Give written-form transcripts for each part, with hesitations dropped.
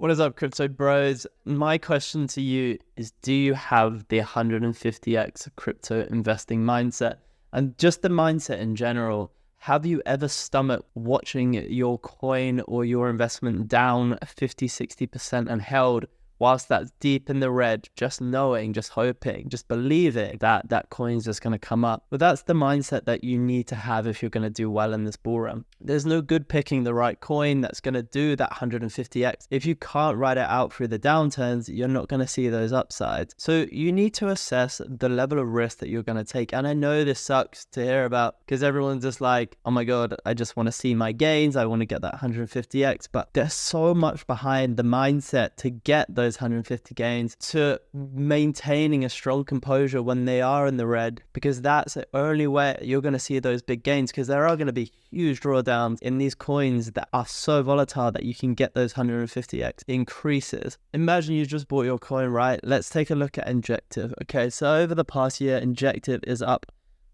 What is up, crypto bros? My question to you is, do you have the 150x crypto investing mindset? And just the mindset in general, have you ever stomached watching your coin or your investment down 50, 60% and held whilst that's deep in the red, just knowing, just hoping, just believing that that coin's just going to come up? But that's the mindset that you need to have if you're going to do well in this bull run. There's no good picking the right coin that's going to do that 150x. If you can't ride it out through the downturns, you're not going to see those upsides. So you need to assess the level of risk that you're going to take. And I know this sucks to hear about because everyone's just like, oh my God, I just want to see my gains. I want to get that 150x. But there's so much behind the mindset to get those 150 gains, to maintaining a strong composure when they are in the red, because that's the only way you're going to see those big gains, because there are going to be huge drawdowns in these coins that are so volatile that you can get those 150x increases. Imagine you just bought your coin, right? Let's take a look at Injective. Okay, so over the past year, Injective is up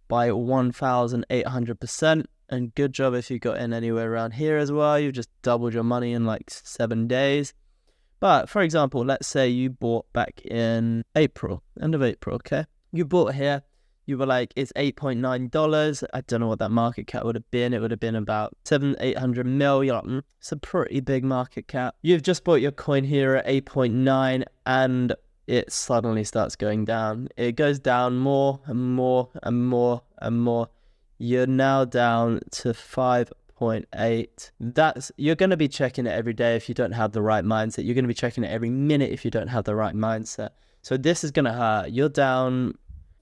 by 1,800%. And good job if you got in anywhere around here as well. You just doubled your money in like 7 days. But for example, let's say you bought back in April, end of April, okay? You bought here, you were like, it's $8.9. I don't know what that market cap would have been. It would have been about 700-800 million. It's a pretty big market cap. You've just bought your coin here at 8.9 and it suddenly starts going down. It goes down more and more and more and more. You're now down to 5.8. You're going to be checking it every day if you don't have the right mindset. You're going to be checking it every minute if you don't have the right mindset. So this is going to hurt. You're down,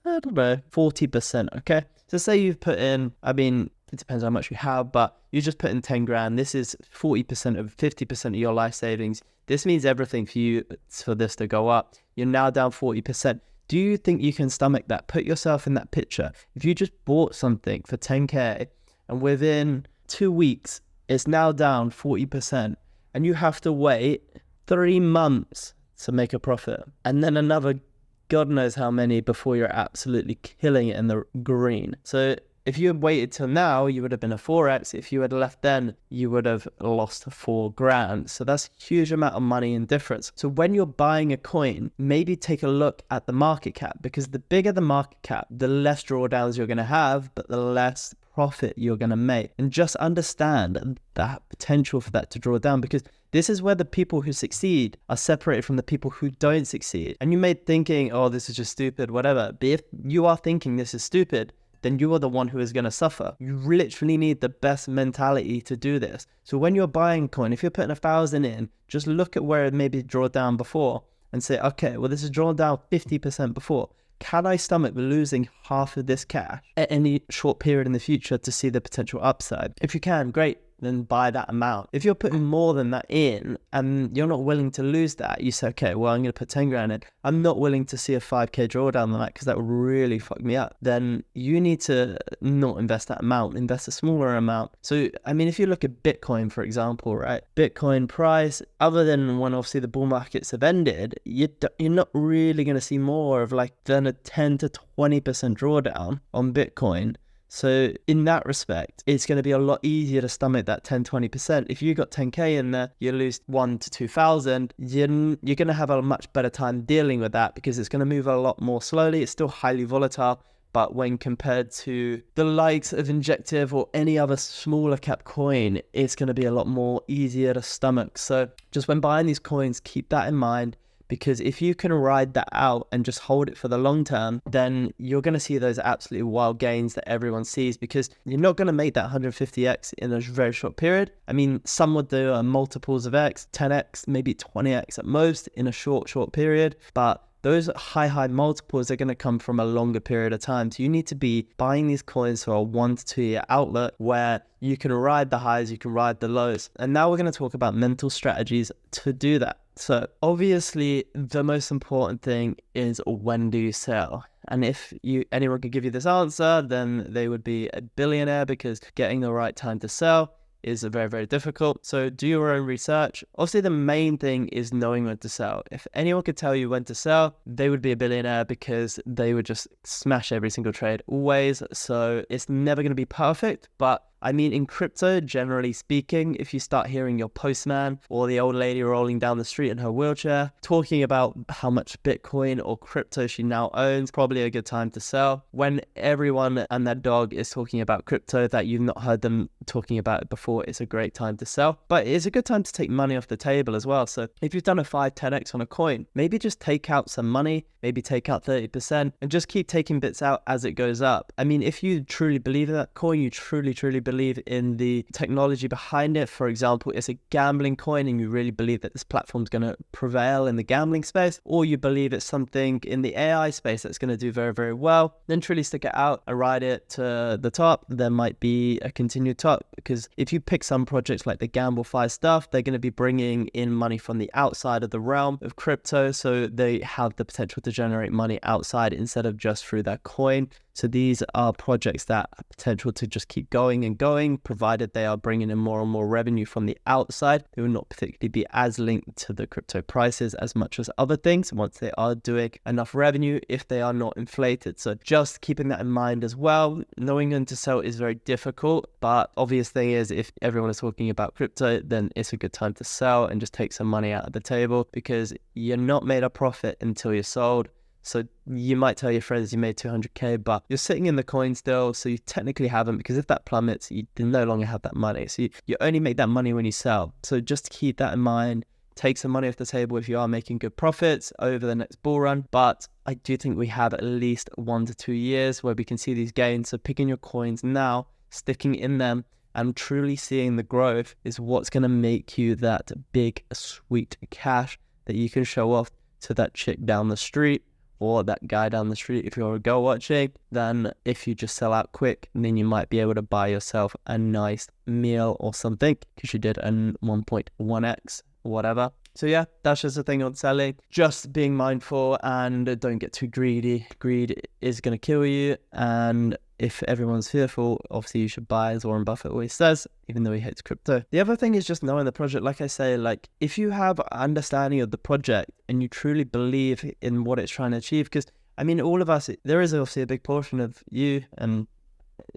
I don't know, 40%, okay? So say you've put in, I mean, it depends how much you have, but you just put in 10 grand. This is 40% of 50% of your life savings. This means everything for you for this to go up. You're now down 40%. Do you think you can stomach that? Put yourself in that picture. If you just bought something for 10K and within 2 weeks, it's now down 40% and you have to wait 3 months to make a profit. And then another God knows how many before you're absolutely killing it in the green. So if you had waited till now, you would have been a 4x. If you had left then, you would have lost 4 grand. So that's a huge amount of money in difference. So when you're buying a coin, maybe take a look at the market cap, because the bigger the market cap, the less drawdowns you're going to have, but the less profit you're going to make. And just understand that potential for that to draw down, because this is where the people who succeed are separated from the people who don't succeed. And you may be thinking, oh, this is just stupid, whatever. But if you are thinking this is stupid, then you are the one who is going to suffer. You literally need the best mentality to do this. So when you're buying coin, if you're putting 1,000 in, just look at where it maybe drawn down before and say, okay, well, this is drawn down 50% before. Can I stomach losing half of this cash at any short period in the future to see the potential upside? If you can, great, then buy that amount. If you're putting more than that in and you're not willing to lose that, you say, okay, well, I'm going to put 10 grand in. I'm not willing to see a 5K drawdown on that because that would really fuck me up. Then you need to not invest that amount, invest a smaller amount. So, I mean, if you look at Bitcoin, for example, right? Bitcoin price, other than when obviously the bull markets have ended, you're not really going to see more of like than a 10 to 20% drawdown on Bitcoin. So in that respect, it's going to be a lot easier to stomach that 10-20%. If you got 10K in there, you lose 1 to 2,000, you're going to have a much better time dealing with that because it's going to move a lot more slowly. It's still highly volatile, but when compared to the likes of Injective or any other smaller cap coin, it's going to be a lot more easier to stomach. So just when buying these coins, keep that in mind. Because if you can ride that out and just hold it for the long term, then you're going to see those absolutely wild gains that everyone sees, because you're not going to make that 150x in a very short period. I mean, some would do multiples of X, 10x, maybe 20x at most in a short period. But those high multiples are going to come from a longer period of time. So you need to be buying these coins for a 1 to 2 year outlet where you can ride the highs, you can ride the lows. And now we're going to talk about mental strategies to do that. So obviously the most important thing is, when do you sell? And if anyone could give you this answer, then they would be a billionaire, because getting the right time to sell is very, very difficult. So do your own research. Obviously, the main thing is knowing when to sell. If anyone could tell you when to sell, they would be a billionaire, because they would just smash every single trade always. So it's never going to be perfect, but I mean, in crypto, generally speaking, if you start hearing your postman or the old lady rolling down the street in her wheelchair talking about how much Bitcoin or crypto she now owns, probably a good time to sell. When everyone and their dog is talking about crypto that you've not heard them talking about it before, it's a great time to sell. But it's a good time to take money off the table as well. So if you've done a 5-10x on a coin, maybe just take out some money, maybe take out 30% and just keep taking bits out as it goes up. I mean, if you truly believe in that coin, you truly believe in the technology behind it. For example, it's a gambling coin and you really believe that this platform is going to prevail in the gambling space, or you believe it's something in the AI space that's going to do very well, then truly stick it out and ride it to the top. There might be a continued top, because if you pick some projects like the GambleFi stuff, they're going to be bringing in money from the outside of the realm of crypto, so they have the potential to generate money outside instead of just through their coin. So these are projects that have potential to just keep going and going, provided they are bringing in more and more revenue from the outside. They will not particularly be as linked to the crypto prices as much as other things once they are doing enough revenue, if they are not inflated. So just keeping that in mind as well. Knowing when to sell is very difficult, but obvious thing is, if everyone is talking about crypto, then it's a good time to sell and just take some money out of the table, because you're not made a profit until you're sold. So you might tell your friends you made 200k, but you're sitting in the coin still, so you technically haven't, because if that plummets, you no longer have that money. So you only make that money when you sell. So just keep that in mind. Take some money off the table if you are making good profits over the next bull run. But I do think we have at least 1 to 2 years where we can see these gains. So picking your coins now, sticking in them, and truly seeing the growth is what's going to make you that big, sweet cash that you can show off to that chick down the street, or that guy down the street if you're a girl watching. Then if you just sell out quick, then you might be able to buy yourself a nice meal or something, because you did a 1.1x or whatever. So yeah, that's just the thing on selling. Just being mindful and don't get too greedy. Greed is going to kill you. And if everyone's fearful, obviously you should buy, as Warren Buffett always says, even though he hates crypto. The other thing is just knowing the project. Like I say, like if you have understanding of the project and you truly believe in what it's trying to achieve, because I mean, all of us, there is obviously a big portion of you and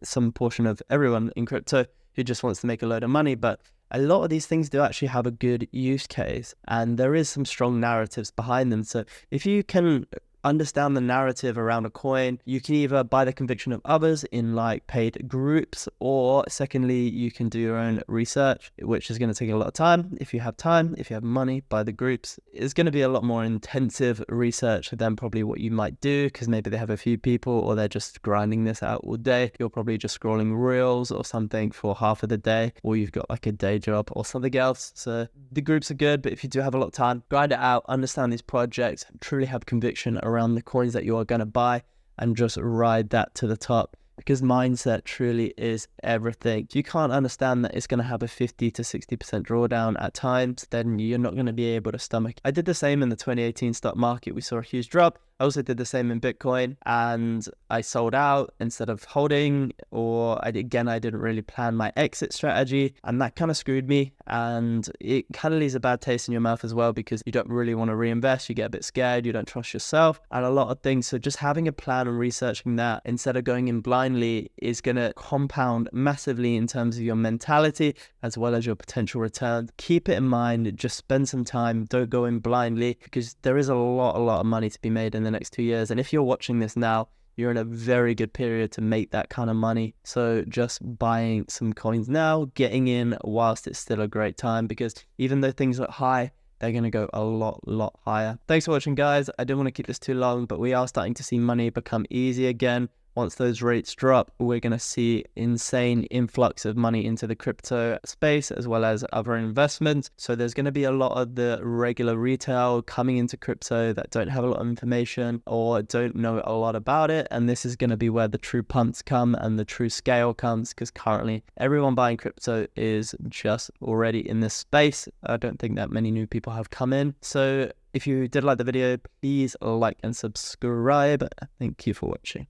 some portion of everyone in crypto who just wants to make a load of money, but a lot of these things do actually have a good use case, and there is some strong narratives behind them. So if you can understand the narrative around a coin, you can either buy the conviction of others in like paid groups, or secondly, you can do your own research, which is going to take a lot of time. If you have money, buy the groups. It's going to be a lot more intensive research than probably what you might do, because maybe they have a few people or they're just grinding this out all day. You're probably just scrolling reels or something for half of the day, or you've got like a day job or something else. So the groups are good, but if you do have a lot of time, grind it out, understand these projects, truly have conviction around the coins that you are going to buy, and just ride that to the top, because mindset truly is everything. If you can't understand that it's going to have a 50 to 60% drawdown at times, then you're not going to be able to stomach. I did the same in the 2018 stock market. We saw a huge drop. I also did the same in Bitcoin, and I sold out instead of holding, or I didn't really plan my exit strategy, and that kind of screwed me, and it kind of leaves a bad taste in your mouth as well, because you don't really want to reinvest. You get a bit scared, you don't trust yourself, and a lot of things. So just having a plan and researching that instead of going in blindly is going to compound massively in terms of your mentality as well as your potential return. Keep it in mind, just spend some time, don't go in blindly, because there is a lot of money to be made in the next 2 years. And if you're watching this now, you're in a very good period to make that kind of money. So just buying some coins now, getting in whilst it's still a great time, because even though things look high, they're going to go a lot higher. Thanks for watching, guys. I didn't want to keep this too long, but we are starting to see money become easy again. Once those rates drop, we're going to see insane influx of money into the crypto space as well as other investments. So there's going to be a lot of the regular retail coming into crypto that don't have a lot of information or don't know a lot about it. And this is going to be where the true pumps come and the true scale comes, because currently everyone buying crypto is just already in this space. I don't think that many new people have come in. So if you did like the video, please like and subscribe. Thank you for watching.